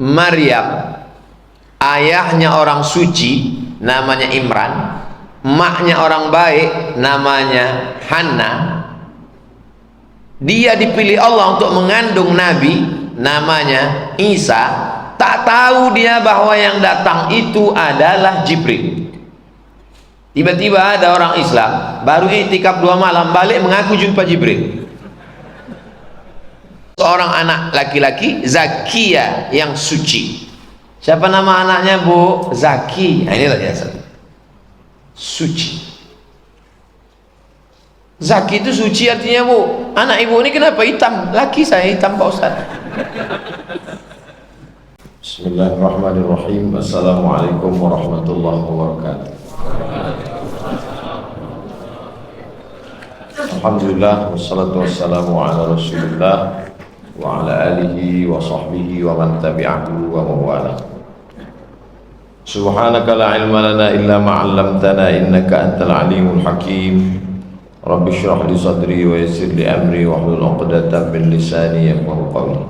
Maryam, ayahnya orang suci namanya Imran, maknya orang baik namanya Hannah. Dia dipilih Allah untuk mengandung Nabi namanya Isa. Tak tahu dia bahwa yang datang itu adalah Jibril. Tiba-tiba ada orang Islam baru iktikaf 2 malam balik mengaku jumpa Jibril. Seorang anak laki-laki Zakia yang suci. Siapa nama anaknya, Bu? Zaki. Nah, inilah dia, suci. Zaki itu suci artinya, Bu. Anak ibu ini kenapa hitam? Laki saya hitam, Pak Ustaz. Bismillahirrahmanirrahim. Assalamualaikum warahmatullahi wabarakatuh. Alhamdulillah, wassalatu wassalamu ala rasulillah wa ala alihi wa sahbihi wa man tabi'ahu wa mawala. Subhanaka la ilma lana illa ma'allamtana innaka antal alimul hakim. Rabbi syrah li sadri wa yassir li amri wa hlul 'uqdatam min lisani yafqahu qawli.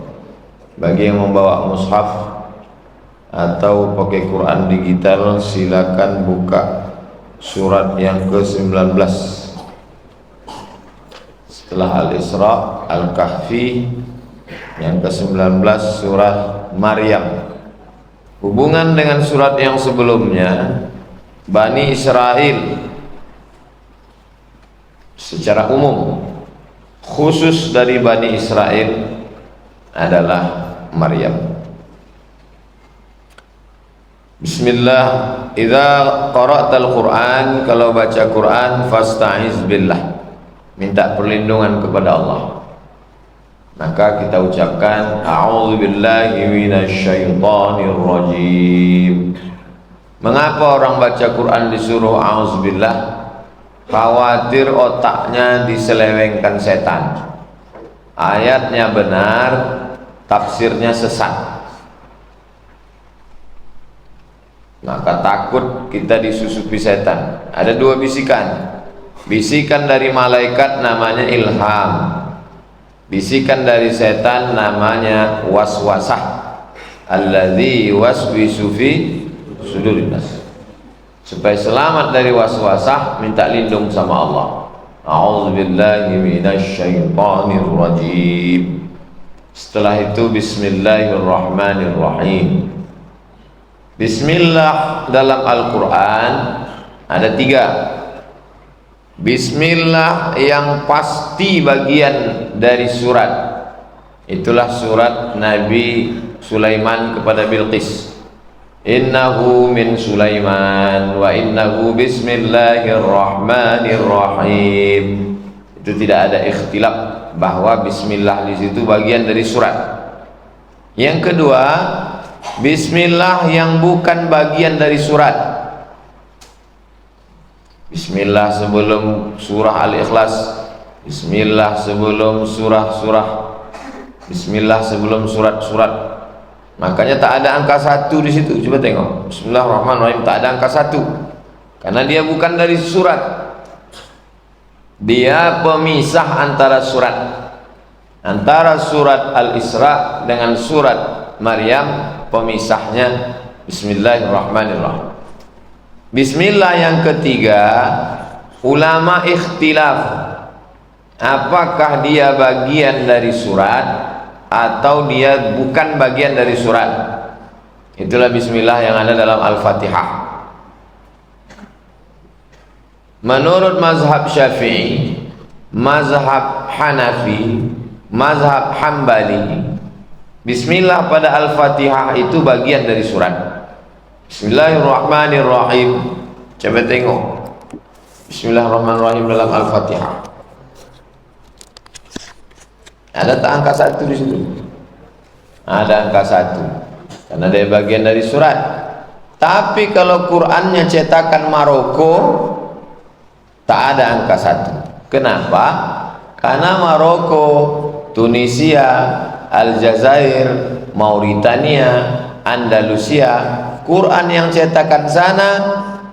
Bagi yang membawa mushaf atau pakai Quran digital, silakan buka surat yang ke-19 setelah Al-Isra, Al-Kahfi, yang ke-19 surah Maryam. Hubungan dengan surat yang sebelumnya, Bani Israel secara umum, khusus dari Bani Israel adalah Maryam. Bismillah, idza qara'tal Qur'an, kalau baca Quran fasta'iz billah, minta perlindungan kepada Allah. Maka kita ucapkan a'udzubillahi minasyaitonir rajim. Mengapa orang baca Quran disuruh a'udzubillah? Khawatir otaknya diselewengkan setan. Ayatnya benar, tafsirnya sesat. Maka takut kita disusupi setan. Ada 2 bisikan. Bisikan dari malaikat namanya ilham. Bisikan dari setan namanya waswasah. Alladzi waswisu fi sudurin nas. Supaya selamat dari waswasah, minta lindung sama Allah. A'udzubillahi minasyaitonir rajim. Setelah itu bismillahirrahmanirrahim. Bismillah dalam Al-Quran ada 3. Bismillah yang pasti bagian dari surat, itulah surat Nabi Sulaiman kepada Bilqis. Innahu min Sulaiman wa innahu bismillahirrahmanirrahim. Itu tidak ada ikhtilaf bahwa bismillah di situ bagian dari surat. Yang kedua, bismillah yang bukan bagian dari surat. Bismillah sebelum surah Al-Ikhlas, bismillah sebelum surah-surah, bismillah sebelum surat-surat. Makanya tak ada angka 1 di situ. Coba tengok, bismillahirrahmanirrahim, tak ada angka 1 karena dia bukan dari surat. Dia pemisah antara surat. Antara surat Al-Isra dengan surat Maryam, pemisahnya bismillahirrahmanirrahim. Bismillah yang ketiga, ulama ikhtilaf apakah dia bagian dari surat atau dia bukan bagian dari surat. Itulah bismillah yang ada dalam Al-Fatihah. Menurut mazhab Syafi'i, mazhab Hanafi, mazhab Hambali, bismillah pada Al-Fatihah itu bagian dari surat. Bismillahirrahmanirrahim. Coba tengok bismillahirrahmanirrahim dalam Al-Fatihah. Ada tak angka 1 di situ? Ada angka 1 karena dia bagian dari surat. Tapi kalau Qur'annya cetakan Maroko, tak ada angka 1. Kenapa? Karena Maroko, Tunisia, Aljazair, Mauritania, Andalusia, Quran yang cetakan sana,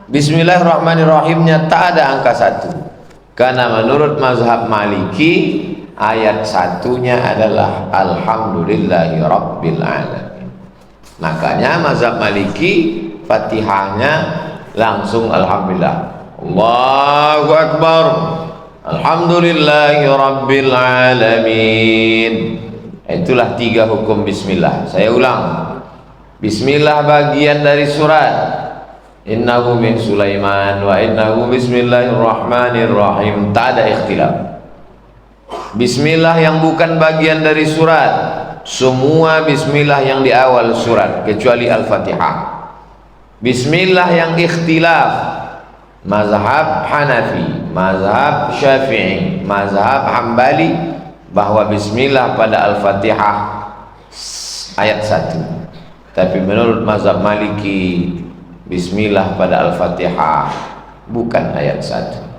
bismillahirrahmanirrahimnya tak ada angka 1. Karena menurut mazhab Maliki, ayat 1-nya adalah alhamdulillahi rabbil alamin. Makanya mazhab Maliki Fatihahnya langsung alhamdulillah. Allahu Akbar. Alhamdulillahi Rabbil Alamin. Itulah 3 hukum bismillah. Saya ulang. Bismillah bagian dari surat Innahu min Sulaiman wa innahu bismillahirrahmanirrahim. Tak ada ikhtilaf. Bismillah yang bukan bagian dari surat, semua bismillah yang di awal surat kecuali Al-Fatihah. Bismillah yang ikhtilaf, mazhab Hanafi, mazhab Syafi'i, mazhab Hambali, bahwa bismillah pada Al-Fatihah ayat 1. Tapi menurut mazhab Maliki, bismillah pada Al-Fatihah bukan ayat 1.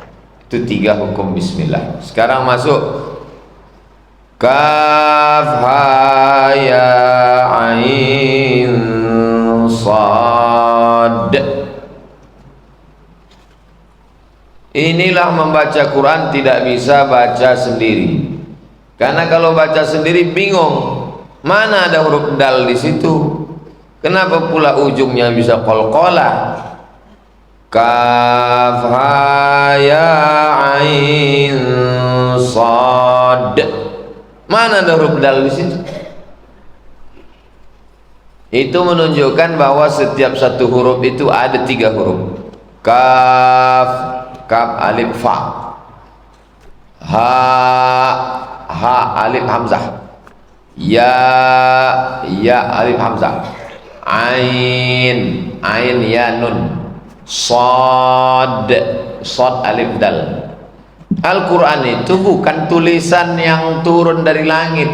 Itu 3 hukum bismillah. Sekarang masuk kaf ha ya ain sad. Inilah membaca Quran tidak bisa baca sendiri. Karena kalau baca sendiri bingung, mana ada huruf dal di situ? Kenapa pula ujungnya bisa qalqalah? Kaf ha ya ain sad. Mana ada huruf dal di situ? Itu menunjukkan bahwa setiap satu huruf itu ada 3 huruf. Kaf, kaf alif fa. Ha alif hamzah. Ya alif hamzah. Ain ya nun. Sad alif dal. Al-Quran itu bukan tulisan yang turun dari langit.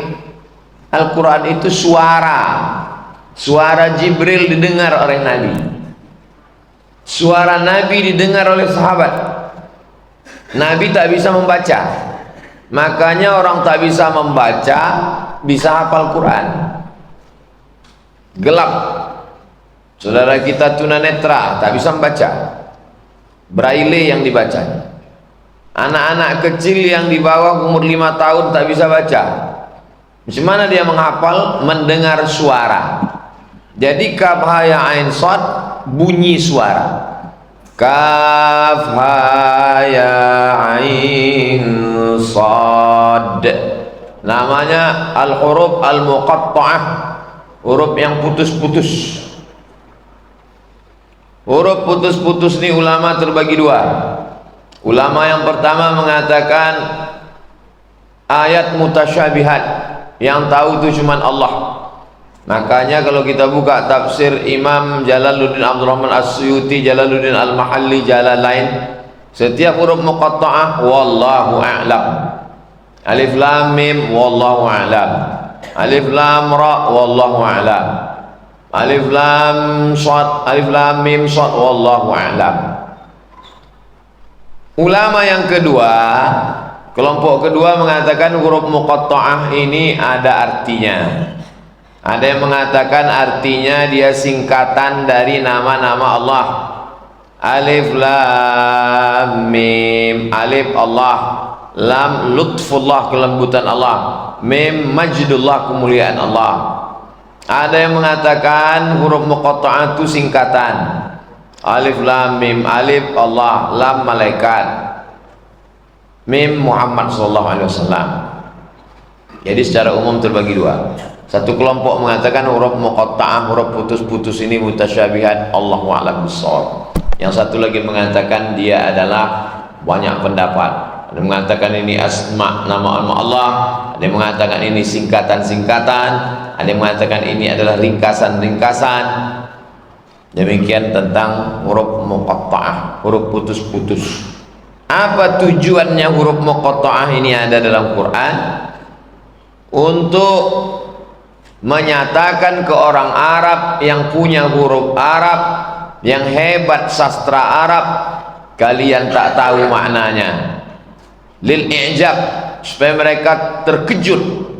Al-Quran itu suara Jibril didengar oleh Nabi, suara Nabi didengar oleh sahabat. Nabi tak bisa membaca, makanya orang tak bisa membaca bisa hafal Quran. Gelap, saudara kita tunanetra tak bisa membaca, braille yang dibacanya. Anak-anak kecil yang di bawah umur 5 tahun tak bisa baca. Macam mana dia menghafal? Mendengar suara. Jadi kaf ha ya ain sad bunyi suara. Kaf ha ya ain sad. Namanya al-huruf al-muqatta'ah, huruf yang putus-putus. Huruf putus-putus ini ulama terbagi 2. Ulama yang pertama mengatakan ayat mutasyabihat, yang tahu itu cuma Allah. Makanya kalau kita buka tafsir Imam Jalaluddin Abdul Rahman As-Suyuti, Jalaluddin Al-Mahalli, Jalalain, setiap huruf muqatta'ah wallahu a'lam. Alif lam mim wallahu a'lam. Alif lam ra wallahu a'lam. Alif lam shad, alif lam mim shad wallahu a'lam. Ulama yang kedua, kelompok kedua mengatakan huruf muqatta'ah ini ada artinya. Ada yang mengatakan artinya dia singkatan dari nama-nama Allah. Alif lam mim, alif Allah, lam lutfullah kelembutan Allah, mim majdullah kemuliaan Allah. Ada yang mengatakan huruf muqatta'ah itu singkatan. Alif lam mim, alif Allah, lam malaikat, mim Muhammad sallallahu alaihi wasallam. Jadi secara umum terbagi 2. Satu kelompok mengatakan huruf muqatta'ah, huruf putus-putus ini mutasyabihat, Allahu a'lam bissawab. Yang satu lagi mengatakan dia adalah banyak pendapat. Ada yang mengatakan ini asma, nama-nama Allah. Ada yang mengatakan ini singkatan-singkatan. Ada yang mengatakan ini adalah ringkasan-ringkasan. Demikian tentang huruf muqatta'ah, huruf putus-putus. Apa tujuannya huruf muqatta'ah ini ada dalam Quran? Untuk menyatakan ke orang Arab yang punya huruf Arab, yang hebat sastra Arab, kalian tak tahu maknanya. Lil i'jab, supaya mereka terkejut.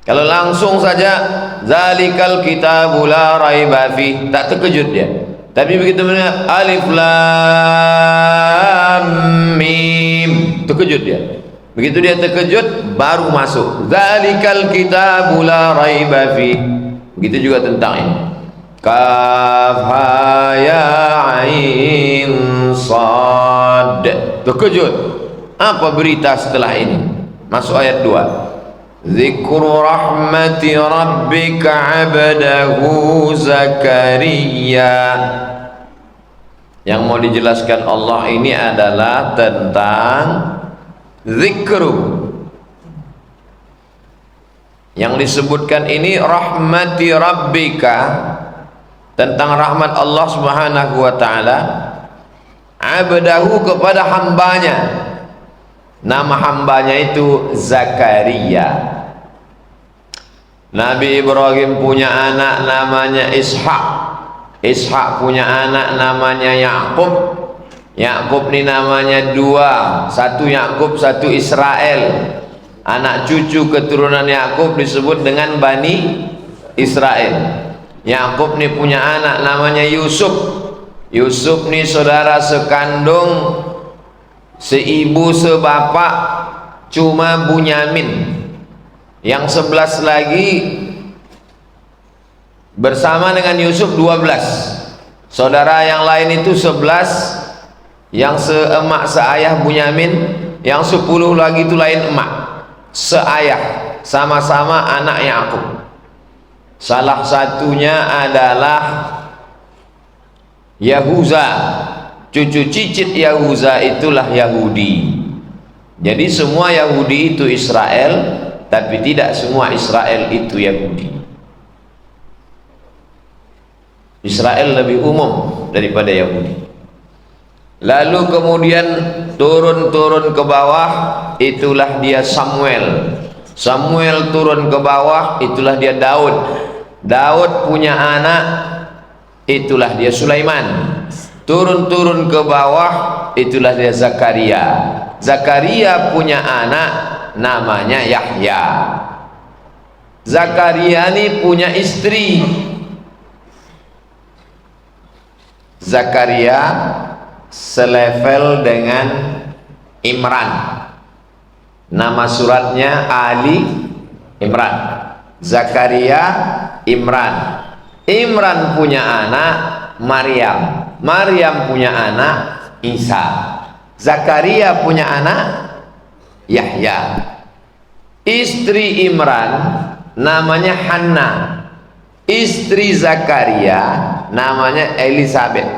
Kalau langsung saja zalikal kitabu la raiba fi, tak terkejut dia. Tapi begitu benar alif lam mim, terkejut dia. Begitu dia terkejut baru masuk zalikal kitabu la raiba fi. Begitu juga tentang ini. Kaf ha ya ain sad. Terkejut. Apa berita setelah ini? Masuk ayat 2. Zikru rahmati rabbika 'abdahu Zakaria. Yang mau dijelaskan Allah ini adalah tentang zikru. Yang disebutkan ini rahmati rabbika, tentang rahmat Allah Subhanahu wa taala, abdahu kepada hambanya. Nama hambanya itu Zakaria. Nabi Ibrahim punya anak namanya Ishak. Ishak punya anak namanya Yakub. Yakub ini namanya dua, satu Yakub, satu Israel. Anak cucu keturunan Yakub disebut dengan Bani Israel. Yakub ini punya anak namanya Yusuf. Yusuf ini saudara sekandung, seibu sebapak, cuma Bunyamin. Yang 11 lagi bersama dengan Yusuf 12. Saudara yang lain itu 11, yang seemak seayah Bunyamin, yang 10 lagi itu lain emak, seayah, sama-sama anak Yakub. Salah satunya adalah Yahuza. Cucu cicit Yahuza itulah Yahudi. Jadi semua Yahudi itu Israel, tapi tidak semua Israel itu Yahudi. Israel lebih umum daripada Yahudi. Lalu kemudian turun ke bawah, itulah dia Samuel. Samuel turun ke bawah, itulah dia Daud. Daud punya anak, itulah dia Sulaiman. Turun ke bawah, itulah dia Zakaria. Zakaria punya anak namanya Yahya. Zakaria ini punya istri. Zakaria selevel dengan Imran. Nama suratnya Ali Imran. Zakaria Imran. Imran punya anak Maryam. Maryam punya anak Isa. Zakaria punya anak Yahya. Istri Imran namanya Hanna. Istri Zakaria namanya Elizabeth.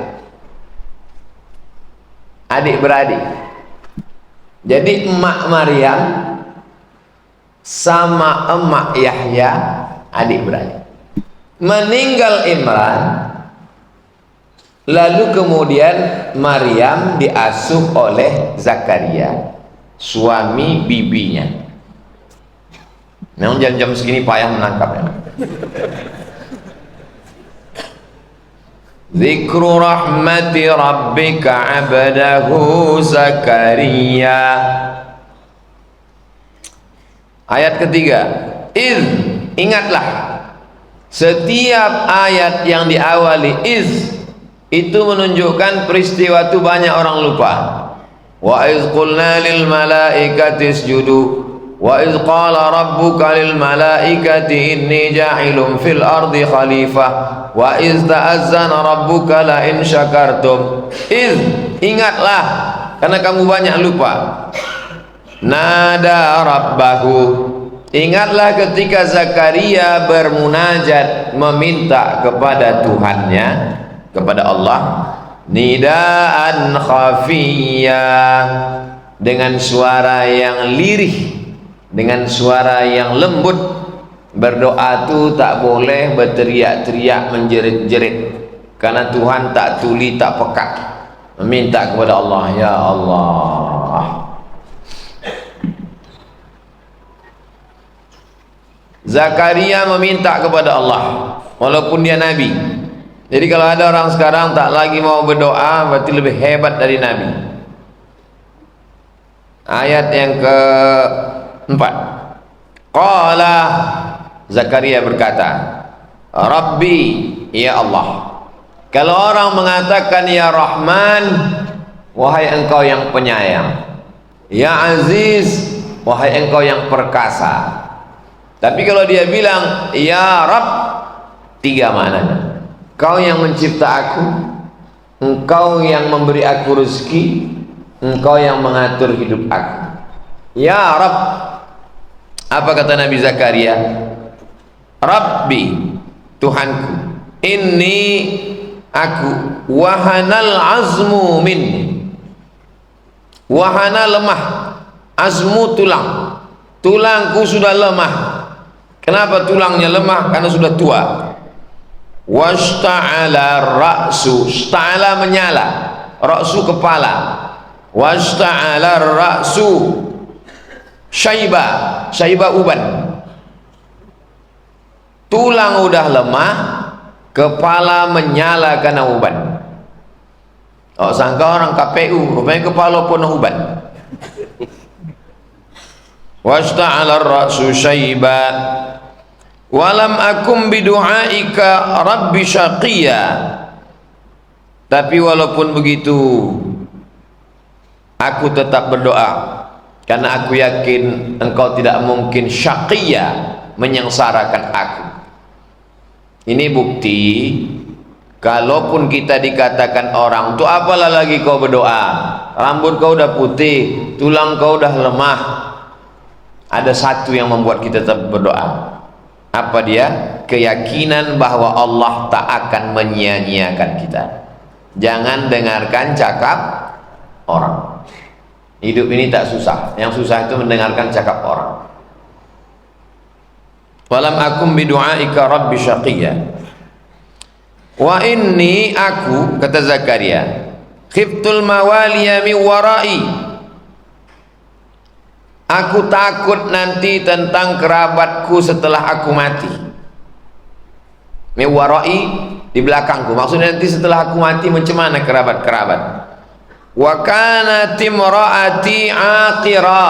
Adik-beradik. Jadi emak Maryam sama emak Yahya adik-beradik. Meninggal Imran, lalu kemudian Maryam diasuh oleh Zakaria, suami bibinya. Memang jam-jam segini payah menangkapnya. Zikru rahmati rabbika 'abdahu Zakaria. Ayat ketiga, ingatlah. Setiap ayat yang diawali itu menunjukkan peristiwa itu banyak orang lupa. Wa iz qulna lil malaikati isjudu wa iz qala rabbuka lil malaikati inni ja'ilun fil ardi khalifah wa iz ta'azzana rabbuka la in syakartum. Ingatlah, karena kamu banyak lupa. Nada rabbahu, ingatlah ketika Zakaria bermunajat, meminta kepada Tuhannya, kepada Allah, nidaan khafiyya, dengan suara yang lirih, dengan suara yang lembut. Berdoa itu tak boleh berteriak-teriak, menjerit-jerit, karena Tuhan tak tuli, tak peka. Meminta kepada Allah, ya Allah. Zakaria meminta kepada Allah walaupun dia nabi. Jadi kalau ada orang sekarang tak lagi mau berdoa, berarti lebih hebat dari nabi. Ayat yang keempat, qala, Zakaria berkata, Rabbi, ya Allah. Kalau orang mengatakan ya Rahman, wahai engkau yang penyayang, ya Aziz, wahai engkau yang perkasa. Tapi kalau dia bilang ya Rabb, Tiga maknanya. Kau yang mencipta aku, Engkau yang memberi aku rezeki, Engkau yang mengatur hidup aku. Ya Rabb. Apa kata Nabi Zakaria? Rabbi, Tuhanku, inni, aku, wahanal azmu minni. Wahana lemah, azmu tulang, tulangku sudah lemah. Kenapa tulangnya lemah? Karena sudah tua. Wasta'ala ra'su, sta'ala menyala, ra'su kepala, wasta'ala ra'su syaiba, syaiba uban. Tulang udah lemah, kepala menyala karena uban. Oh, sangka orang KPU, rupanya kepala pun uban. Wasta'ala ra'su syaiba, walam akum bidu'aika rabbi syaqiyya. Tapi walaupun begitu, aku tetap berdoa, karena aku yakin engkau tidak mungkin syaqiyya, menyengsarakan aku. Ini bukti, kalaupun kita dikatakan orang tuh apalah lagi kau berdoa, rambut kau udah putih, tulang kau udah lemah, ada satu yang membuat kita tetap berdoa. Apa dia? Keyakinan bahwa Allah tak akan menyia-nyiakan kita. Jangan dengarkan cakap orang. Hidup ini tak susah, yang susah itu mendengarkan cakap orang. Walam akum bidu'aika rabbi syaqiyya. Wa inni, aku, kata Zakaria, khiftul mawaliya mi warai. Aku takut nanti tentang kerabatku setelah aku mati. Mi warai, di belakangku. Maksudnya nanti setelah aku mati macam mana kerabat-kerabat. Wa kanat imraati aqira.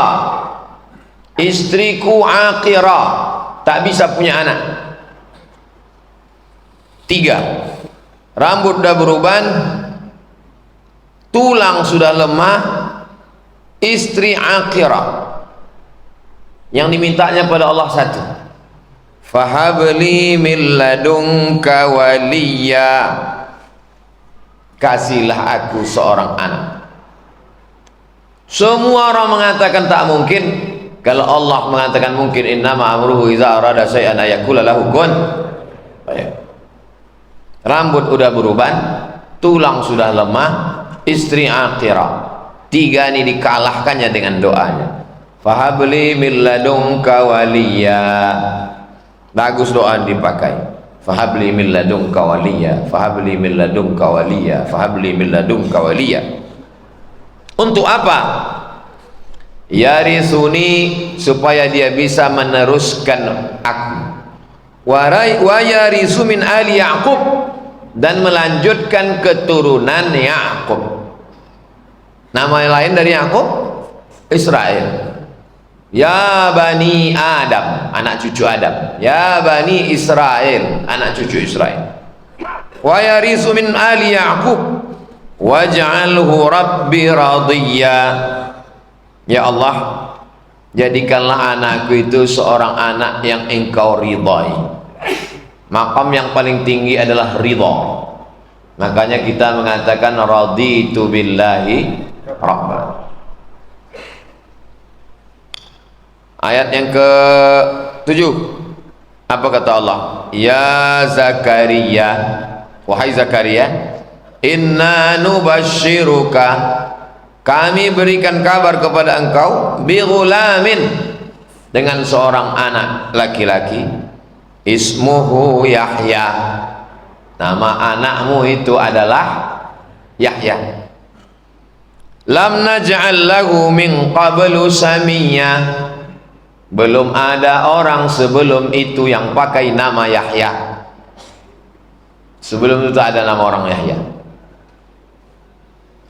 Istriku aqira, tak bisa punya anak. 3. Rambut dah beruban, tulang sudah lemah, istri aqira. Yang dimintanya pada Allah satu, fahabli min ladunka waliya, kasihlah aku seorang anak. Semua orang mengatakan tak mungkin. Kalau Allah mengatakan mungkin, innama amruhu idza arada syai'an ayaqula lahu kun. Rambut udah beruban, tulang sudah lemah, istri aqira. 3 ini dikalahkannya dengan doanya. Fahabli min ladunka waliya. Bagus doa dipakai. Fahabli min ladunka waliya, fahabli min ladunka waliya, fahabli min ladunka waliya. Untuk apa? Yarisuni, supaya dia bisa meneruskan aku. Wa yarisu min ali Yaqub, dan melanjutkan keturunan Yaqub. Nama lain dari Yaqub, Israel. Ya Bani Adam, anak cucu Adam. Ya Bani Israel, anak cucu Israel. Wa yarisu min ali Yaqub waj'alhu rabbi radiyya. Ya Allah, jadikanlah anakku itu seorang anak yang engkau ridhai. Maqam yang paling tinggi adalah ridha. Makanya kita mengatakan raditu billahi rabban. Ayat yang ke-7, apa kata Allah? Ya Zakaria, wahai Zakaria, inna nubashiruka, kami berikan kabar kepada engkau, bi ghulamin, dengan seorang anak laki-laki, ismuhu Yahya, nama anakmu itu adalah Yahya. Lam naj'al lahu min qablu samiyya, belum ada orang sebelum itu yang pakai nama Yahya. Sebelum itu ada nama orang Yahya.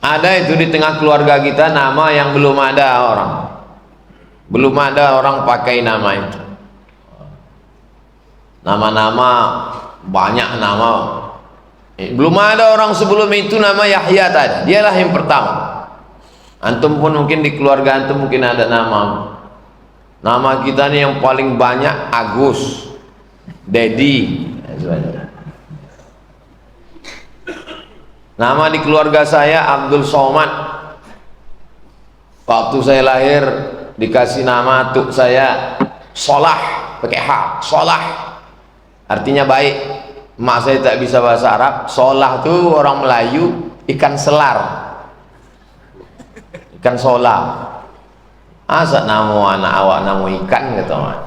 Ada itu di tengah keluarga kita nama yang belum ada orang. Belum ada orang pakai nama itu. Nama-nama, banyak nama. Belum ada orang sebelum itu nama Yahya tadi. Dialah yang pertama. Antum pun mungkin di keluarga antum mungkin ada nama. Nama kita nih yang paling banyak Agus, Dedi. Nama di keluarga saya Abdul Somad. Waktu saya lahir dikasih nama tuk saya Solah, pakai H, Solah. Artinya baik. Mak saya tak bisa bahasa Arab. Solah tuh orang Melayu, ikan selar, ikan solah. Asa nama anak awak nama ikan kata mak.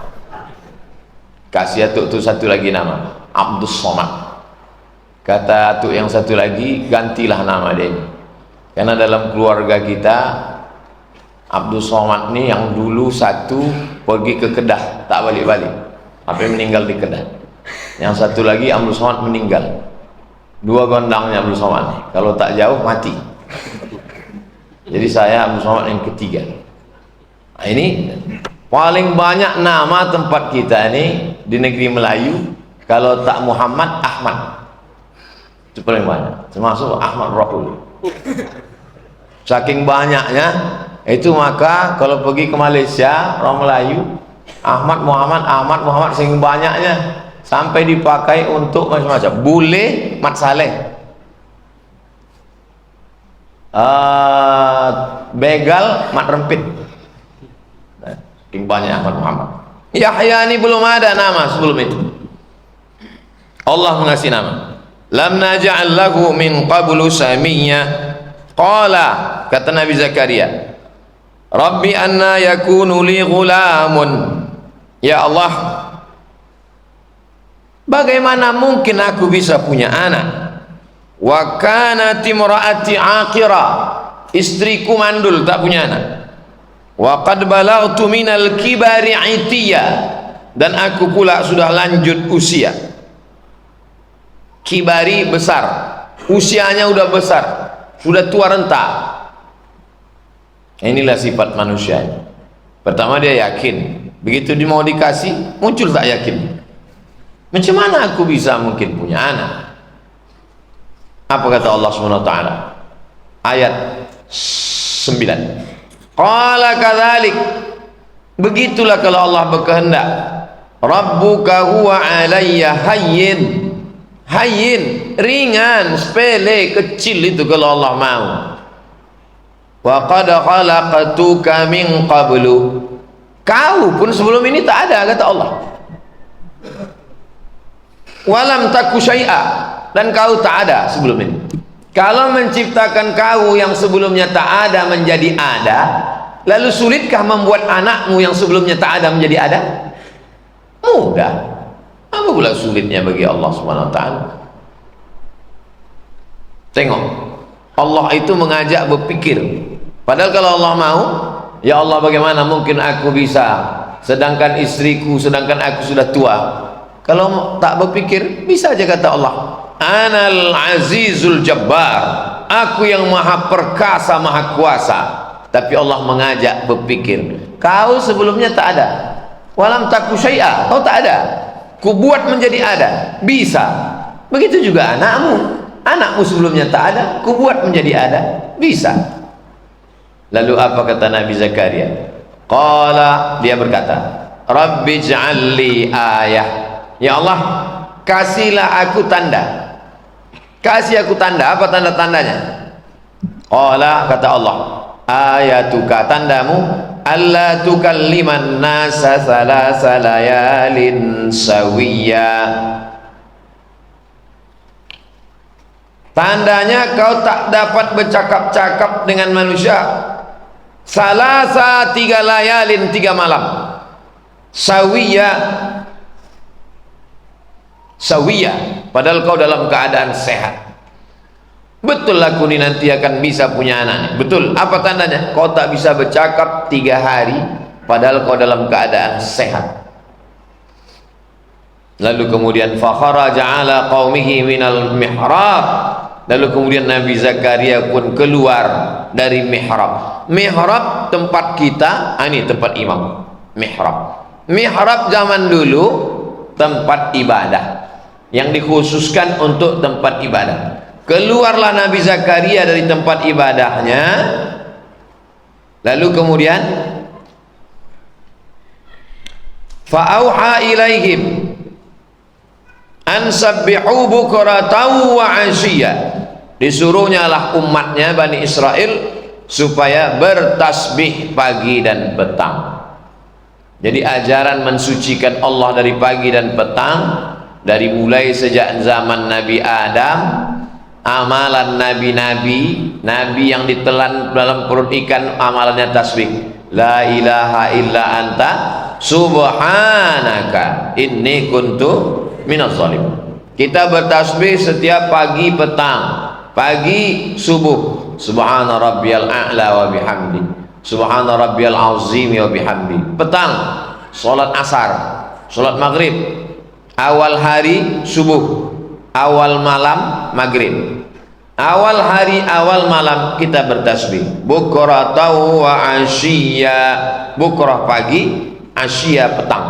Kasih atuk tu satu lagi nama Abdul Somad. Kata atuk yang satu lagi, gantilah nama dia ini. Karena dalam keluarga kita Abdul Somad ni yang dulu satu pergi ke Kedah tak balik-balik sampai meninggal di Kedah. Yang satu lagi Abdul Somad meninggal. Dua gondangnya Abdul Somad ni. Kalau tak jauh mati. Jadi saya Abdul Somad yang ketiga. Nah, ini paling banyak nama tempat kita ini di negeri Melayu. Kalau tak Muhammad, Ahmad. Itu paling banyak. Termasuk Ahmad Rahul. Saking banyaknya itu, maka kalau pergi ke Malaysia orang Melayu, Ahmad Muhammad, Ahmad Muhammad, saking banyaknya sampai dipakai untuk macam-macam. Bule Mat Saleh, begal Mat Rempit. Saking banyak Ahmad Muhammad. Yahya ini belum ada nama sebelum itu. Allah mengasih nama. Lam naj'al lahu min qablu samiyya. Qala, kata Nabi Zakaria, Rabbi anna yakunu li ghulamun. Ya Allah, bagaimana mungkin aku bisa punya anak? Wa kanat imraati aqira, istriku mandul tak punya anak. Wa qad balaghtu minal kibari itiya, dan aku pula sudah lanjut usia. Kibari besar, usianya udah besar, sudah tua renta. Inilah sifat manusia. Pertama dia yakin, begitu dia mau dikasih muncul tak yakin. Macam mana aku bisa mungkin punya anak? Apa kata Allah SWT? Ayat 9. Qala kadzalik, begitulah kalau Allah berkehendak. Rabbuka huwa alayya hayyin. Hayyin, ringan, sepele, kecil itu kalau Allah mau. Wa qad khalaqtuka min qablu, kau pun sebelum ini tak ada, kata Allah. Walam taku syai'a, dan kau tak ada sebelum ini. Kalau menciptakan kau yang sebelumnya tak ada menjadi ada, lalu sulitkah membuat anakmu yang sebelumnya tak ada menjadi ada? Mudah. Apa pula sulitnya bagi Allah SWT? Tengok, Allah itu mengajak berpikir. Padahal kalau Allah mau, ya Allah bagaimana mungkin aku bisa, sedangkan istriku, sedangkan aku sudah tua. Kalau tak berpikir, bisa aja kata Allah, Anal Azizul Jabbar, aku yang maha perkasa, maha kuasa. Tapi Allah mengajak berpikir. Kau sebelumnya tak ada, walam taku syai'a, kau tak ada, ku buat menjadi ada, bisa. Begitu juga anakmu, anakmu sebelumnya tak ada, ku buat menjadi ada, bisa. Lalu apa kata Nabi Zakaria? Qala, dia berkata, Rabbi ja'alli ayah, ya Allah kasihlah aku tanda. Kasih aku tanda. Apa tanda-tandanya? Qala, kata Allah, ayatuka, tandamu, alla tukalliman nasa salasa layalin sawiyya. Tandanya kau tak dapat bercakap-cakap dengan manusia salasa 3 layalin, 3 malam. Sawiyya, sawiyya, padahal kau dalam keadaan sehat. Betul aku ni nanti akan bisa punya anak. Betul. Apa tandanya? Kau tak bisa bercakap 3 hari padahal kau dalam keadaan sehat. Lalu kemudian fakharaja ala qaumihi minal mihrab. Lalu kemudian Nabi Zakaria pun keluar dari mihrab. Mihrab tempat kita, ini tempat imam. Mihrab. Mihrab zaman dulu tempat ibadah yang dikhususkan untuk tempat ibadah. Keluarlah Nabi Zakaria dari tempat ibadahnya, lalu kemudian fa'auha ilaihim an sabbihu bukratan wa 'ashiyya. Disuruhnya lah umatnya Bani Israel supaya bertasbih pagi dan petang. Jadi ajaran mensucikan Allah dari pagi dan petang, dari mulai sejak zaman Nabi Adam, amalan nabi-nabi, nabi yang ditelan dalam perut ikan amalannya tasbih. La ilaha illa anta subhanaka inni kuntu minaz zalim. Kita bertasbih setiap pagi petang, pagi subuh, subhana rabbiyal a'la wa bihamdi, subhana rabbiyal azim wa bihamdi. Petang salat asar, salat maghrib, awal hari subuh, awal malam maghrib. Awal hari awal malam kita bertasbih. Bukratan wa asyiya, bukrah pagi, asyiya petang.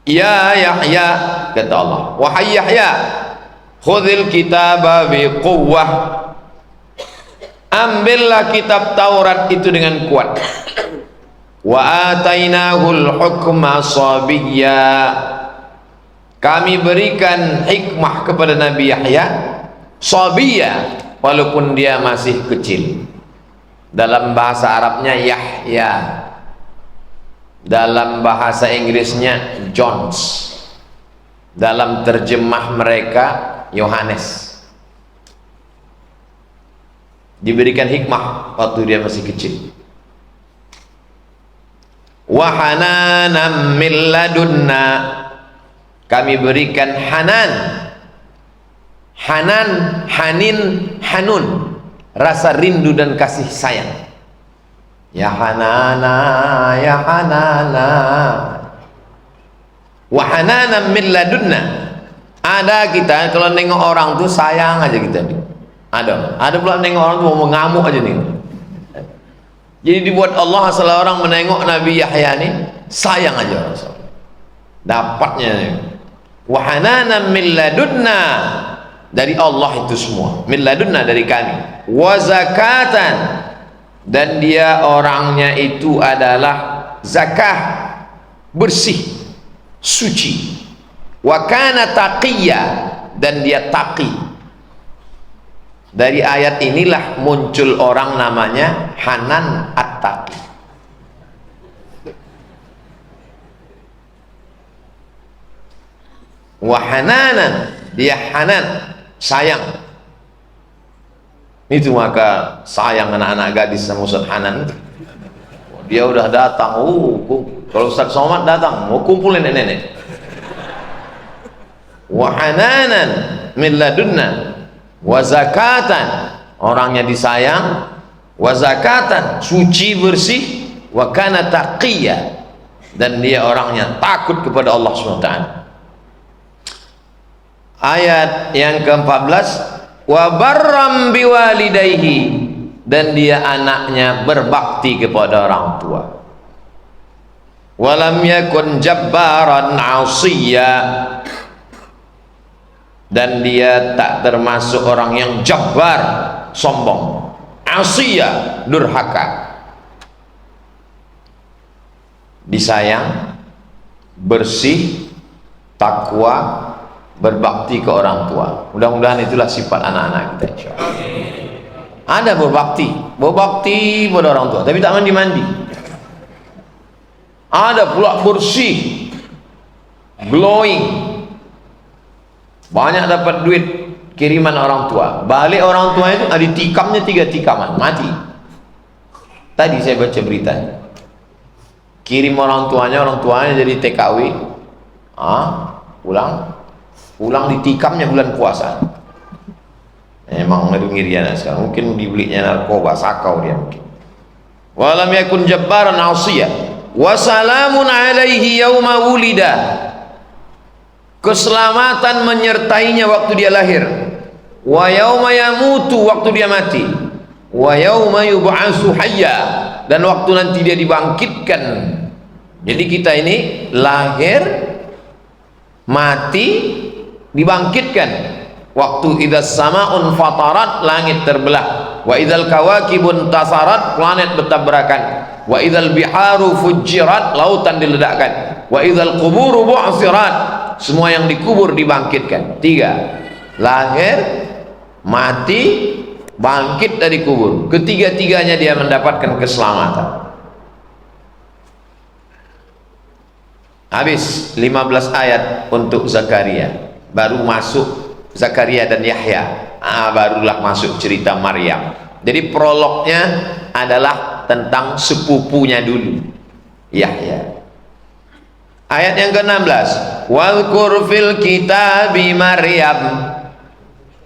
Ya Yahya, kata Allah, wahai Yahya, khudhil kitaba biquwwah, ambillah kitab Taurat itu dengan kuat. Wa atainahul hukma sabiyya, kami berikan hikmah kepada Nabi Yahya sabiyya, walaupun dia masih kecil. Dalam bahasa Arabnya Yahya, dalam bahasa Inggrisnya Jones, dalam terjemah mereka Yohanes. Diberikan hikmah waktu dia masih kecil. Wa hananan min ladunna, kami berikan hanan, hanan, hanin, hanun, rasa rindu dan kasih sayang. Ya hanana, ya hanana. Wa hananan min ladunna, ada kita kalau nengok orang tuh sayang aja kita nih. Ada pula nengok orang tuh mau ngamuk aja nih. Jadi dibuat Allah salah orang menengok Nabi Yahya nih sayang aja Rasul. Dapatnya nih. Wa hananan min ladunna, dari Allah itu semua. Min ladunna, dari kami. Wa zakatan, dan dia orangnya itu adalah zakah, bersih, suci. Wa kana taqiyya, dan dia taqi. Dari ayat inilah muncul orang namanya Hanan At-Taqi. Wa hananan, dia hanan, sayang. Itu maka sayang anak-anak gadis sama Ustaz Hanan. Dia udah datang, kalau Ustaz Somad datang mau kumpulin nenek-nenek. Wa hananan min ladunna, wa zakatan, orangnya disayang, wa zakatan, suci bersih, wa kana taqiyya, dan dia orangnya takut kepada Allah SWT. Ayat yang ke-14, wa barram biwalidayhi, dan dia anaknya berbakti kepada orang tua. Walam yakun jabbaran 'asiyya, dan dia tak termasuk orang yang jabbar, sombong. 'Asiyya, durhaka. Disayang, bersih, takwa, berbakti ke orang tua. Mudah-mudahan itulah sifat anak-anak kita, insyaallah. Ada berbakti pada orang tua tapi tak mandi-mandi. Ada pula bersih, glowing, banyak dapat duit kiriman orang tua, balik orang tua itu ditikamnya 3 tikaman, mati. Tadi saya baca berita, kirim orang tuanya jadi TKW, pulang ditikamnya bulan puasa. Emang ngeri ngirian sekarang, mungkin dibelinya narkoba, sakau dia mungkin. Walam yakun jabbaran 'asiyya, wa salamun alaihi yauma wulida, keselamatan menyertainya waktu dia lahir, wa yauma yamutu, waktu dia mati, wa yauma yub'atsu hayya, dan waktu nanti dia dibangkitkan. Jadi kita ini lahir, mati, dibangkitkan. Waktu idzas sama'un fatarat, langit terbelah, wa idzal kawakibun tasarat, planet bertabrakan, wa idzal biharu fujirat, lautan diledakkan, wa idzal quburu bu'sirat, semua yang dikubur dibangkitkan. 3. lahir, mati, bangkit dari kubur. Ketiga-tiganya dia mendapatkan keselamatan. Habis 15 ayat untuk Zakaria, baru masuk Zakaria dan Yahya. Barulah masuk cerita Maryam. Jadi prolognya adalah tentang sepupunya dulu, Yahya. Ayat yang ke-16, Wadhkur fil kitabi Maryam.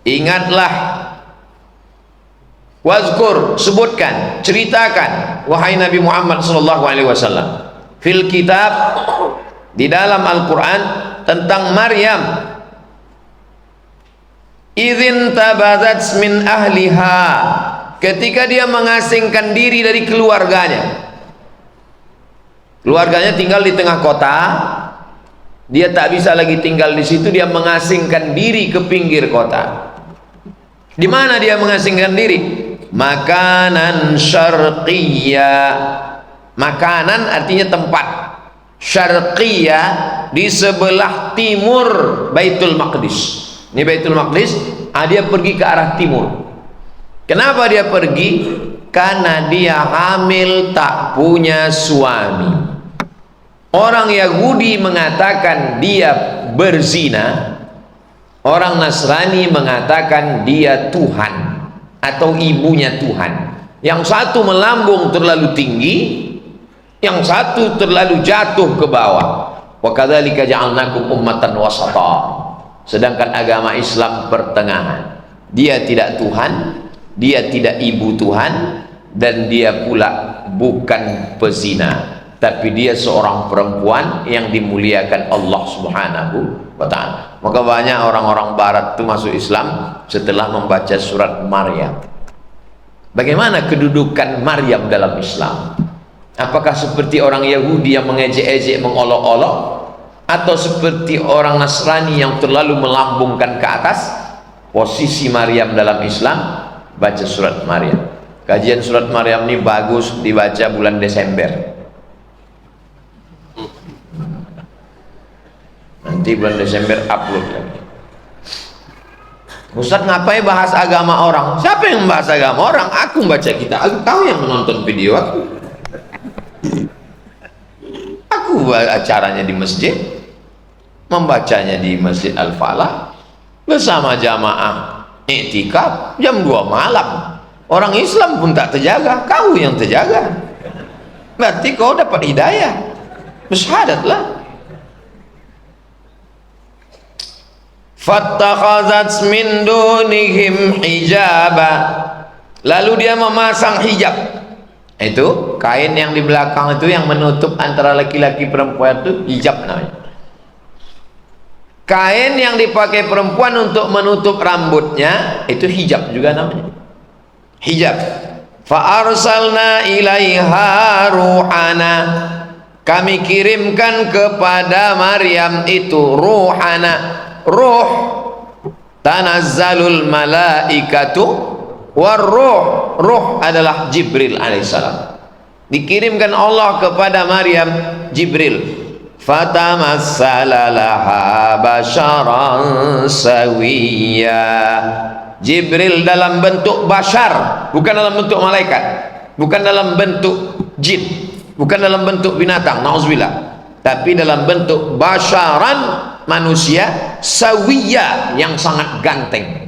Ingatlah, wazkur, sebutkan, ceritakan, wahai Nabi Muhammad SAW, fil kitab, di dalam Al-Quran, tentang Maryam. Idzin tabadzat min ahliha, ketika dia mengasingkan diri dari keluarganya. Keluarganya tinggal di tengah kota, dia tak bisa lagi tinggal di situ, dia mengasingkan diri ke pinggir kota. Di mana dia mengasingkan diri? Makanan syarqiyah. Makanan artinya tempat. Syarqiyah, di sebelah timur Baitul Maqdis. Ini Baitul Maqdis, dia pergi ke arah timur. Kenapa dia pergi? Karena dia hamil, tak punya suami. Orang Yahudi mengatakan dia berzina, orang Nasrani mengatakan dia Tuhan atau ibunya Tuhan. Yang satu melambung terlalu tinggi, yang satu terlalu jatuh ke bawah. Wa kadzalika ja'alnakum ummatan wasata. Sedangkan agama Islam pertengahan. Dia tidak Tuhan, dia tidak ibu Tuhan, dan dia pula bukan pezina, tapi dia seorang perempuan yang dimuliakan Allah Subhanahu wa ta'ala. Maka banyak orang-orang barat itu masuk Islam setelah membaca surat Maryam. Bagaimana kedudukan Maryam dalam Islam? Apakah seperti orang Yahudi yang mengejek-ejek, mengolok-olok, atau seperti orang Nasrani yang terlalu melambungkan ke atas? Posisi Maryam dalam Islam, baca surat Maryam. Kajian surat Maryam ini bagus dibaca bulan Desember. Nanti bulan Desember upload lagi. Ustaz, ngapain bahas agama orang? Siapa yang membahas agama orang? Aku membaca kitab. Kau yang menonton video aku. Aku acaranya di masjid, membacanya di Masjid Al-Falah bersama jamaah iktikaf jam 2 malam. Orang Islam pun tak terjaga, kau yang terjaga. Berarti kau dapat hidayah. Bersyahadatlah. Fattakhazat min dunihim hijaba. Lalu dia memasang hijab. Itu kain yang di belakang itu yang menutup antara laki-laki perempuan itu hijab namanya. Kain yang dipakai perempuan untuk menutup rambutnya itu hijab juga namanya. Hijab. Fa arsalna ilaiha ruhana. Kami kirimkan kepada Maryam itu ruhana. Ruh, tanazzalul malaikatu warruh. Ruh adalah Jibril alaihissalam. Dikirimkan Allah kepada Maryam Jibril. Fatamassala laha basharan sawiyya. Jibril dalam bentuk bashar, bukan dalam bentuk malaikat, bukan dalam bentuk jin, bukan dalam bentuk binatang, nauzubillah, tapi dalam bentuk basharan, manusia, sawiyya, yang sangat ganteng.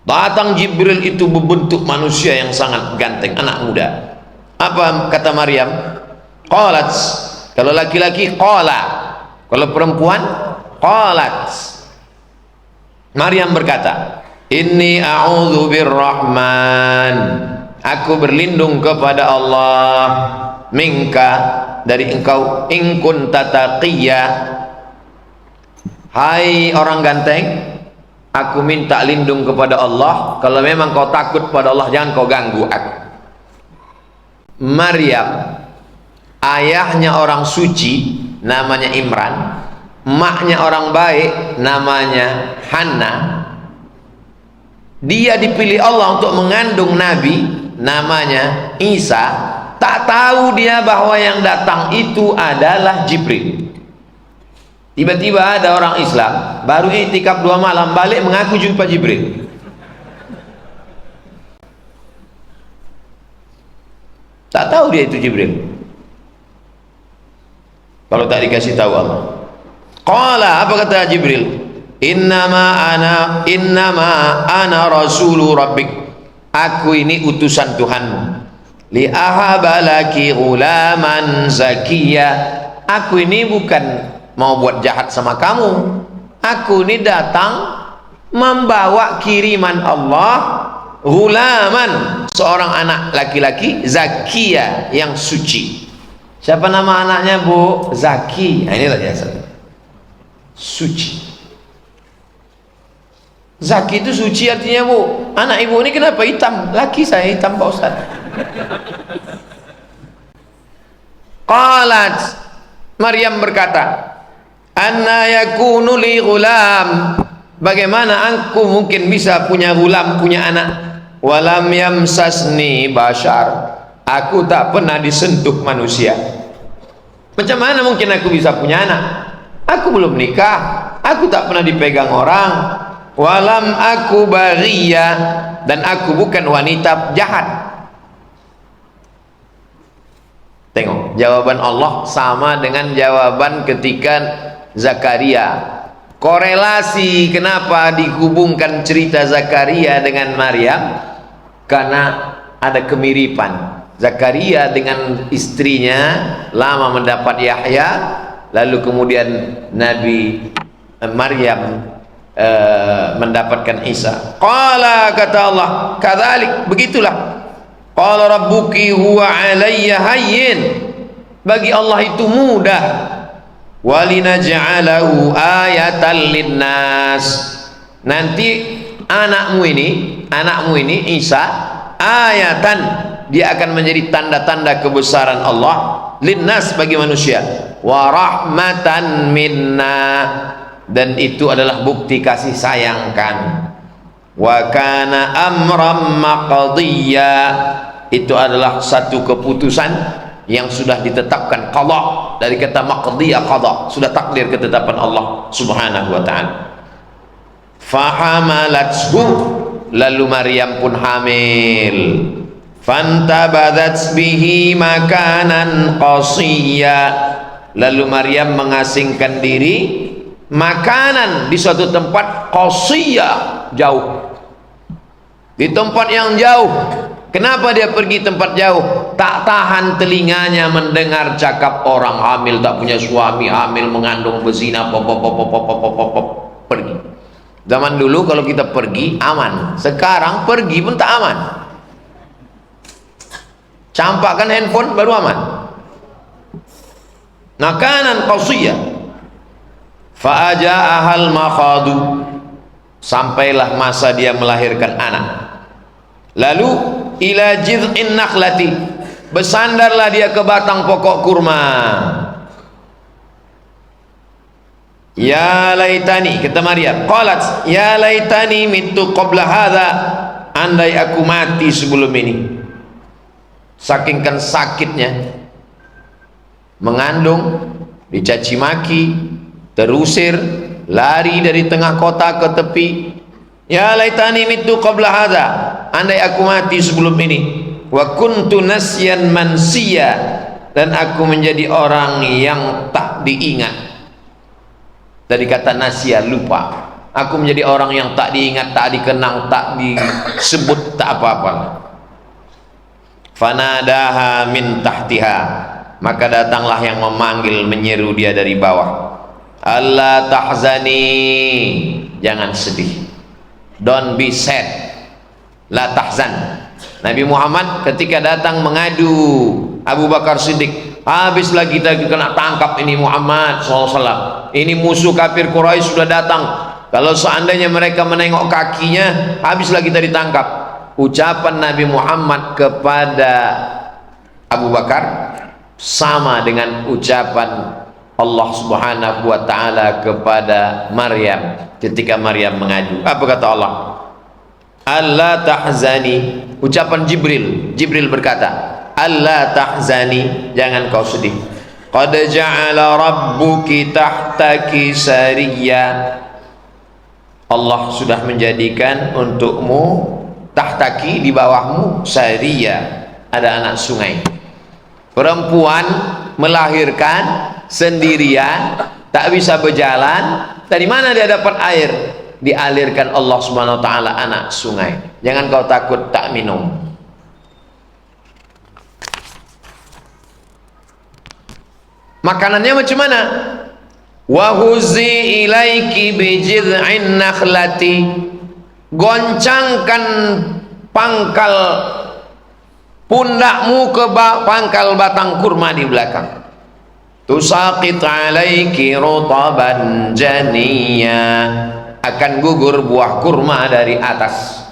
Datang Jibril itu berbentuk manusia yang sangat ganteng, anak muda. Apa kata Maryam? Qalat. Kalau laki-laki qala, kalau perempuan qalat. Maryam berkata, inni a'udzu birrahman, aku berlindung kepada Allah, minka, dari engkau, in kunta taqiyya, hai orang ganteng, aku minta lindung kepada Allah. Kalau memang kau takut pada Allah, jangan kau ganggu aku. Maryam, ayahnya orang suci namanya Imran, maknya orang baik namanya Hannah. Dia dipilih Allah untuk mengandung Nabi namanya Isa. Tak tahu dia bahwa yang datang itu adalah Jibril. Tiba-tiba ada orang Islam baru i'tikaf 2 malam, balik mengaku jumpa Jibril. Tak tahu dia itu Jibril. Kalau tak dikasih tahu Allah. Qala, apa kata Jibril? Innama ana rasulu rabbik. Aku ini utusan Tuhanmu. Li ahabalaki ghulaman zakiya. Aku ini bukan mau buat jahat sama kamu. Aku ini datang membawa kiriman Allah, ghulaman, seorang anak laki-laki, zakiya, yang suci. Siapa nama anaknya, Bu? Zaki. Nah, inilah dia, suci. Zaki itu suci artinya, Bu. Anak ibu ini kenapa hitam? Laki saya hitam, Pak Ustaz. Qalat, Maryam berkata, anna yakunu li ghulam. Bagaimana aku mungkin bisa punya ghulam, punya anak? Walam yamsasni bashar. Aku tak pernah disentuh manusia. Macam mana mungkin aku bisa punya anak? Aku belum nikah, aku tak pernah dipegang orang. Walam aku baghiyah, dan aku bukan wanita jahat. Tengok, jawaban Allah sama dengan jawaban ketika Zakaria. Korelasi kenapa dihubungkan cerita Zakaria dengan Maryam, karena ada kemiripan. Zakaria dengan istrinya lama mendapat Yahya, lalu kemudian Nabi Maryam mendapatkan Isa. Qala, kata Allah, kadzalik, begitulah. Qala rabbuki huwa alayya hayyin. Bagi Allah itu mudah. Walinaj'alahu ayatan linnas. Nanti anakmu ini Isa, ayatan, dia akan menjadi tanda-tanda kebesaran Allah, linnas, bagi manusia. Wa rahmatan minna, dan itu adalah bukti kasih sayang kami. Wa kana amram maqdiya, itu adalah satu keputusan yang sudah ditetapkan, qada, dari kata maqdiya, qada, sudah takdir ketetapan Allah Subhanahu wa ta'ala. Fahamalathu, lalu Maryam pun hamil. Fantabadat bihi makanan qasiyya, lalu Maryam mengasingkan diri makanan di suatu tempat qasiyya, jauh, di tempat yang jauh. Kenapa dia pergi tempat jauh? Tak tahan telinganya mendengar cakap orang hamil, tak punya suami, hamil, mengandung, berzina, pergi. Zaman dulu kalau kita pergi aman, sekarang pergi pun tak aman. Campakkan handphone baru aman. Makanan qasiyah. Fa'aja'ahal makhadu, sampailah masa dia melahirkan anak. Lalu ila jiz'in nakhlati, bersandarlah dia ke batang pokok kurma. Ya laitani, kata Maryam, qalat ya laitani mitu qabla hadha, andai aku mati sebelum ini. Saking kan sakitnya mengandung, dicaci maki, terusir, lari dari tengah kota ke tepi. Ya laitani mitu qabla hadha, andai aku mati sebelum ini. Wa kuntu nasyan mansiya, dan aku menjadi orang yang tak diingat. Dari kata nasya, lupa. Aku menjadi orang yang tak diingat, tak dikenang, tak disebut, tak apa-apa. Fanadaha min tahtiha, maka datanglah yang memanggil, menyeru dia dari bawah. Allah tahzani, jangan sedih, don't be sad, la tahzan. Nabi Muhammad ketika datang mengadu Abu Bakar Siddiq, habislah kita kena tangkap ini Muhammad SAW, ini musuh kafir Quraisy sudah datang, kalau seandainya mereka menengok kakinya, habislah kita ditangkap. Ucapan Nabi Muhammad kepada Abu Bakar sama dengan ucapan Allah Subhanahu wa ta'ala kepada Maryam ketika Maryam mengadu. Apa kata Allah? Allah tahzani. Ucapan Jibril berkata, Allah tahzani, jangan kau sedih. Qad ja'ala rabbuki tahtaki sariyya. Allah sudah menjadikan untukmu tahtaki, di bawahmu, sariyya, ada anak sungai. Perempuan melahirkan sendirian, tak bisa berjalan. Dari mana dia dapat air? Dialirkan Allah Subhanahu wa taala anak sungai. Jangan kau takut tak minum. Makanannya macam mana? Wa huzi ilaiki bi jid'in nakhlati. Goncangkan pangkal pundakmu ke pangkal batang kurma di belakang. Tusaqit alaiki rutaban janiyya. Akan gugur buah kurma dari atas.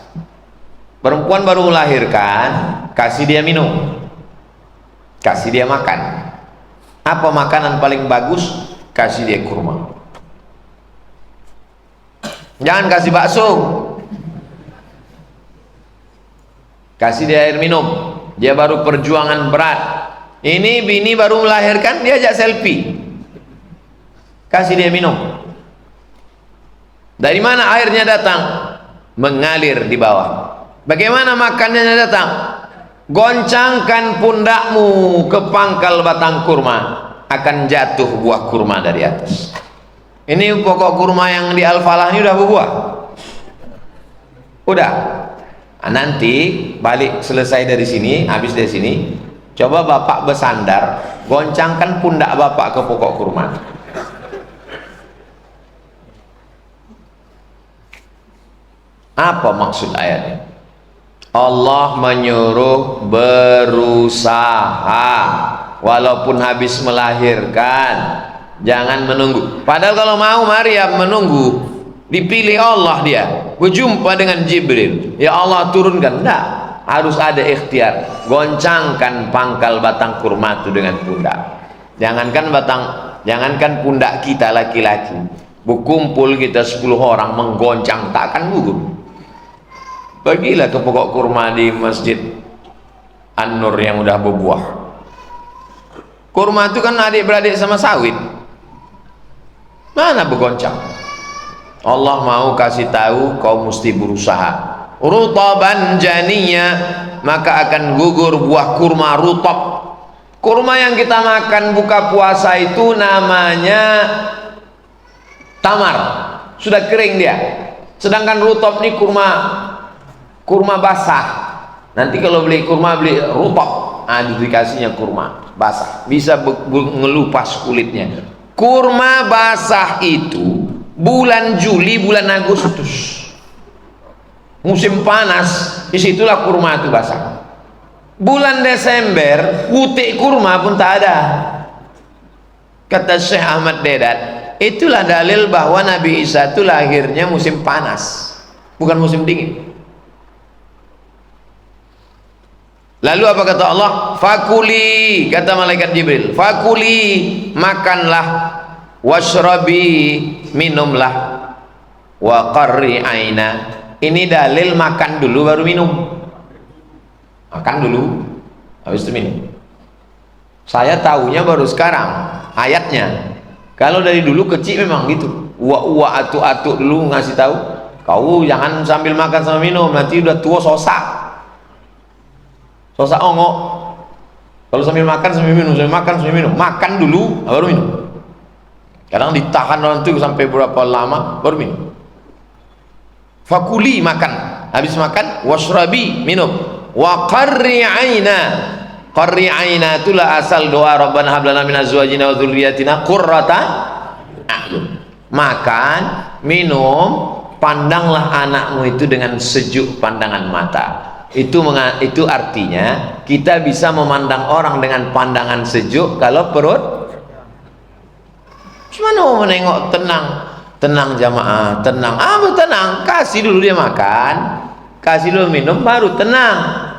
Perempuan baru melahirkan, kasih dia minum, kasih dia makan. Apa makanan paling bagus? Kasih dia kurma. Jangan kasih bakso, kasih dia air minum. Dia baru perjuangan berat. Ini bini baru melahirkan, dia ajak selfie, kasih dia minum. Dari mana airnya datang? Mengalir di bawah. Bagaimana makanannya datang? Goncangkan pundakmu ke pangkal batang kurma, akan jatuh buah kurma dari atas. Ini pokok kurma yang di Al-Falah ini udah berbuah. Udah. Nah, nanti balik selesai dari sini, habis dari sini, coba bapak bersandar, goncangkan pundak bapak ke pokok kurma. Apa maksud ayatnya? Allah menyuruh berusaha walaupun habis melahirkan, jangan menunggu. Padahal kalau mau Maryam menunggu, dipilih Allah, dia berjumpa dengan Jibril, ya Allah turunkan. Enggak, harus ada ikhtiar. Goncangkan pangkal batang kurma itu dengan pundak. Jangankan pundak kita laki-laki, berkumpul kita 10 orang menggoncang takkan gugur. Bagilah ke pokok kurma di Masjid An-Nur yang udah berbuah. Kurma itu kan adik-beradik sama sawit, mana bergoncang? Allah mau kasih tahu kau mesti berusaha. Rutaban janiyya, maka akan gugur buah kurma rutab. Kurma yang kita makan buka puasa itu namanya tamar, sudah kering dia. Sedangkan rutab ini kurma basah. Nanti kalau beli kurma, beli rutab, dikasihnya kurma basah, bisa ngelupas kulitnya. Kurma basah itu bulan Juli, bulan Agustus, musim panas, disitulah kurma itu basah. Bulan Desember putik kurma pun tak ada. Kata Syekh Ahmad Dedat, itulah dalil bahwa Nabi Isa itu lahirnya musim panas, bukan musim dingin. Lalu apa kata Allah? Fakuli, kata malaikat Jibril, fakuli, makanlah, washrabi, minumlah, wa qarri aina. Ini dalil makan dulu baru minum. Makan dulu, habis itu minum. Saya tahunya baru sekarang ayatnya. Kalau dari dulu kecil memang gitu. Uwa atu dulu ngasih tahu, kau jangan sambil makan sama minum, nanti udah tua sosak ongok. Kalau sambil makan sambil minum, sambil makan sambil minum, makan dulu baru minum. Kadang ditahan orang itu sampai berapa lama baru minum. Fakuli, makan, habis makan, washrabi, minum, wa qarri aina. Qarri aina itulah asal doa Rabbana hab lana min azwajina wa dzurriyyatina qurrata a'yun. Makan, minum, pandanglah anakmu itu dengan sejuk pandangan mata. Itu artinya kita bisa memandang orang dengan pandangan sejuk kalau perut. Cuma mau menengok, tenang jamaah, tenang. Tenang, kasih dulu dia makan, kasih dulu minum, baru tenang.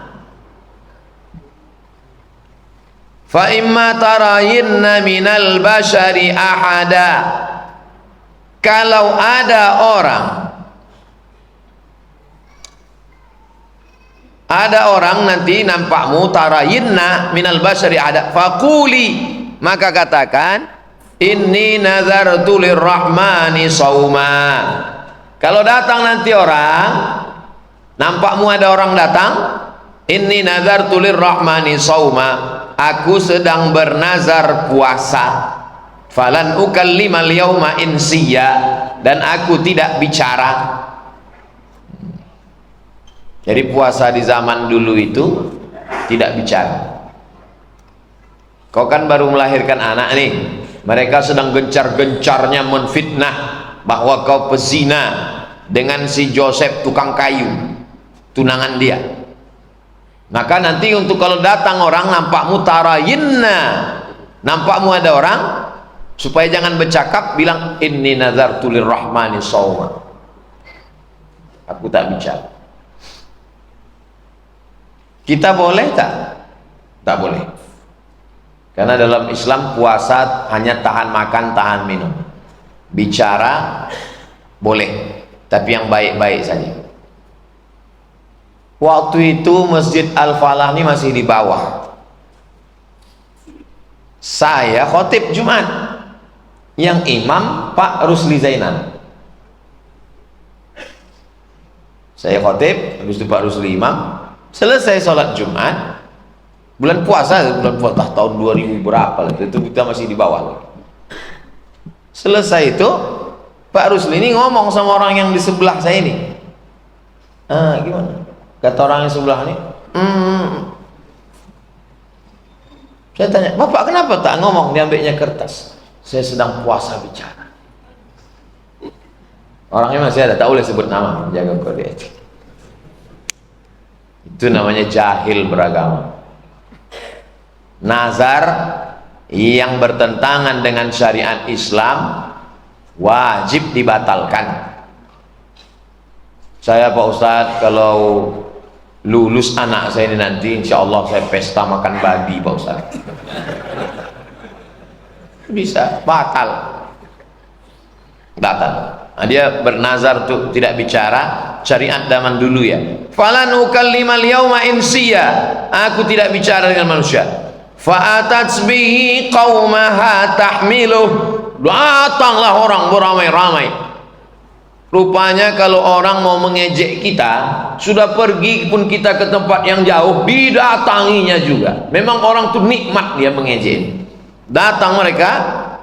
Fa imma tarayinna minal bashari ahada, kalau ada orang nanti nampakmu, tarayinna minal bashari ahada, faquli, maka katakan inni nazartu lirrahmani sauma. Kalau datang nanti orang, nampakmu ada orang datang, inni nazartu lirrahmani sauma, aku sedang bernazar puasa, falan ukallimal yauma insiya, dan aku tidak bicara. Jadi puasa di zaman dulu itu tidak bicara. Kau kan baru melahirkan anak nih, mereka sedang gencar-gencarnya menfitnah bahwa kau pezina dengan si Joseph tukang kayu, tunangan dia. Maka nanti untuk kalau datang orang, nampakmu tarayinna, nampakmu ada orang, supaya jangan bercakap, bilang inni nazartu lirrahmani shauma, aku tak bicara. Kita boleh tak? Tak boleh. Karena dalam Islam puasa hanya tahan makan, tahan minum. Bicara boleh, tapi yang baik-baik saja. Waktu itu Masjid Al-Falah ini masih di bawah. Saya khotib Jumat, yang imam Pak Rusli Zainal. Saya khotib, habis itu Pak Rusli imam. Selesai sholat Jumat, bulan puasa tahun 2000 berapa, itu kita masih di bawah. Selesai itu Pak Rusli ini ngomong sama orang yang di sebelah saya ini. Gimana? Kata orang yang sebelah ini, saya tanya, Bapak kenapa tak ngomong? Diambilnya kertas. Saya sedang puasa bicara. Orangnya masih ada, tak boleh sebut nama, jaga kode etik. Itu namanya jahil beragama. Nazar yang bertentangan dengan syariat Islam wajib dibatalkan. Saya Pak Ustadz, kalau lulus anak saya ini nanti, insya Allah saya pesta makan babi Pak Ustadz. Bisa batal. Nah, dia bernazar tuh tidak bicara, syariat zaman dulu ya. Falan ukallimal yauma insiya, aku tidak bicara dengan manusia. Fa'atat bihi qaumaha tahmiluh, datanglah orang beramai-ramai. Rupanya kalau orang mau mengejek kita, sudah pergi pun kita ke tempat yang jauh, didatanginya juga. Memang orang tuh nikmat dia mengejek. Datang mereka,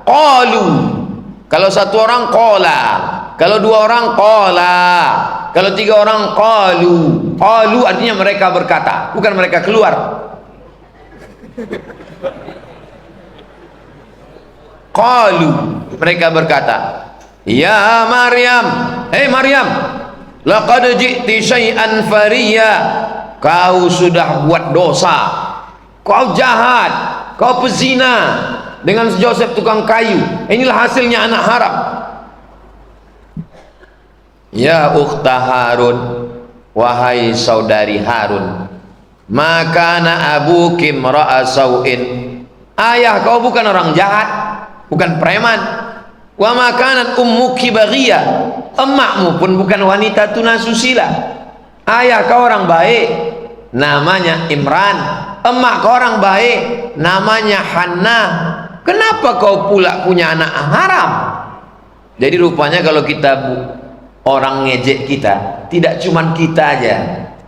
qalu. Kalau satu orang qala, kalau dua orang qala, kalau tiga orang qalu. Qalu artinya mereka berkata, bukan mereka keluar. Qalu, mereka berkata, ya Maryam, hei Maryam, laqad ji'ti syai'an fariya, kau sudah buat dosa, kau jahat, kau pezina dengan Joseph tukang kayu, inilah hasilnya anak haram. Ya ukhta Harun, wahai saudari Harun, makana abuki imra'a sau'in, ayah kau bukan orang jahat, bukan preman. Wa makanat ummuki baghiyah, emakmu pun bukan wanita tunasusila. Ayah kau orang baik, namanya Imran. Emak kau orang baik, namanya Hannah. Kenapa kau pula punya anak haram? Jadi rupanya kalau kita orang ngejek kita, tidak cuman kita aja,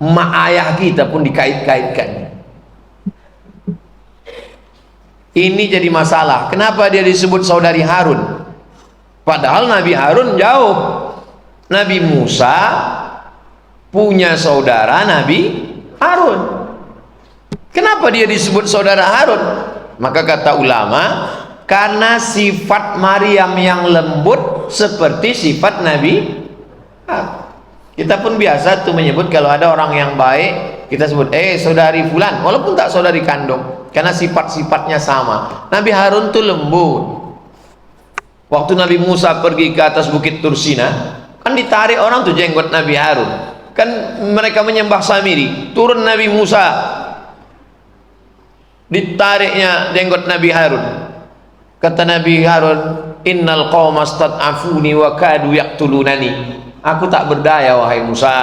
emak ayah kita pun dikait-kaitkan. Ini jadi masalah. Kenapa dia disebut saudari Harun? Padahal Nabi Harun jauh. Nabi Musa punya saudara Nabi Harun. Kenapa dia disebut saudara Harun? Maka kata ulama, karena sifat Maryam yang lembut seperti sifat Nabi Harun. Kita pun biasa tuh menyebut kalau ada orang yang baik, kita sebut saudari fulan, walaupun tak saudari kandung, karena sifat-sifatnya sama. Nabi Harun tuh lembut. Waktu Nabi Musa pergi ke atas bukit Tursina, kan ditarik orang tuh jenggot Nabi Harun. Kan mereka menyembah Samiri. Turun Nabi Musa, ditariknya jenggot Nabi Harun. Kata Nabi Harun, innal qauma stad'afuni wa kadu yaqtulunani. aku tak berdaya wahai Musa,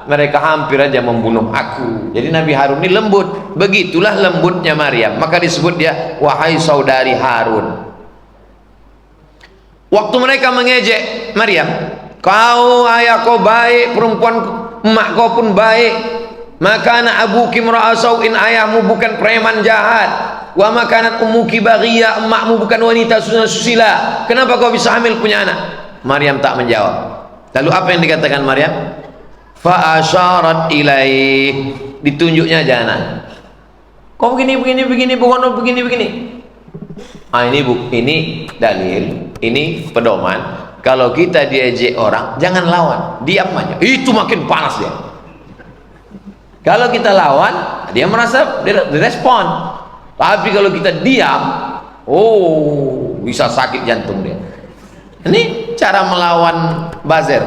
mereka hampir aja membunuh aku. Jadi Nabi Harun ini lembut. Begitulah lembutnya Maryam, maka disebut dia wahai saudari Harun. Waktu mereka mengejek Maryam, kau ayah kau baik, perempuan emak kau pun baik, maka anak abuki mera'asauin, ayahmu bukan preman jahat, wa makanat ummuki baghiyah, emakmu bukan wanita susila, kenapa kau bisa hamil punya anak? Maryam tak menjawab. Lalu apa yang dikatakan Maryam? Fa asyarat ilaih, ditunjuknya aja anak. Kau begini begini. Ini dalil, ini pedoman. Kalau kita diejek orang, jangan lawan, diam aja. Itu makin panas dia. Kalau kita lawan, dia merasa direspon. Tapi kalau kita diam, oh, bisa sakit jantung dia. Ini cara melawan buzzer.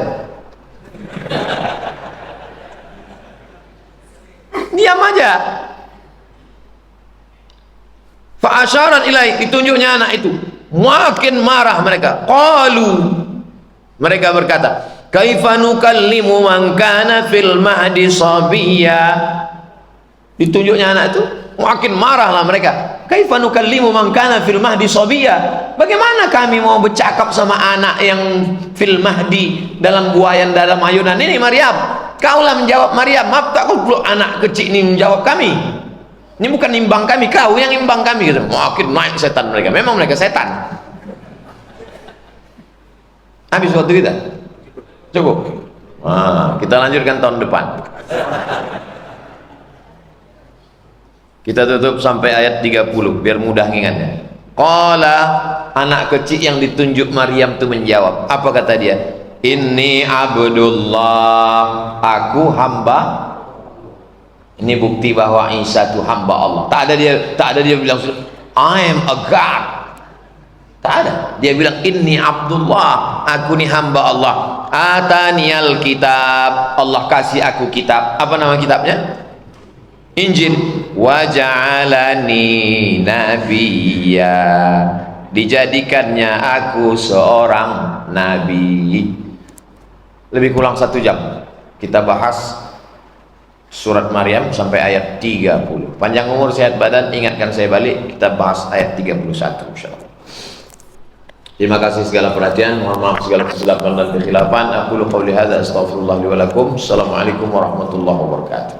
Diam aja. Fa asyarat ilaih, ditunjuknya anak itu. Makin marah mereka. Qalu, mereka berkata, kaifa nukallimu man kana fil mahdi sabiyya. Ditunjuknya anak itu, makin marahlah mereka. Kaifa nukallimu man kana fil mahdi sabiyya. Bagaimana kami mau bercakap sama anak yang fil mahdi, dalam buayan, dalam ayunan ini? Maryam, kaulah menjawab. Maryam, maaf tak kau peluk anak kecil ini menjawab kami. Ini bukan imbang kami, kau yang imbang kami. Makin naik setan mereka. Memang mereka setan. Habis waktu kita? Cukup. Nah, kita lanjutkan tahun depan. Kita tutup sampai ayat 30 biar mudah ingatnya. Qala, anak kecil yang ditunjuk Maryam itu menjawab. Apa kata dia? Inni abdullah, aku hamba. Ini bukti bahwa Isa itu hamba Allah. Tak ada dia bilang I am a God. Tak ada. Dia bilang inni Abdullah, aku ni hamba Allah. Ataniyal kitab, Allah kasih aku kitab. Apa nama kitabnya? Injil. Wa ja'alani nabiyya, dijadikannya aku seorang nabi. Lebih kurang 1 jam kita bahas surat Maryam sampai ayat 30. Panjang umur sehat badan, ingatkan saya balik, kita bahas ayat 31 insyaallah. Terima kasih segala perhatian, mohon maaf segala kesilapan dan kekhilafan. Aku qouli hadza astaghfirullah li wa lakum. Assalamualaikum warahmatullahi wabarakatuh.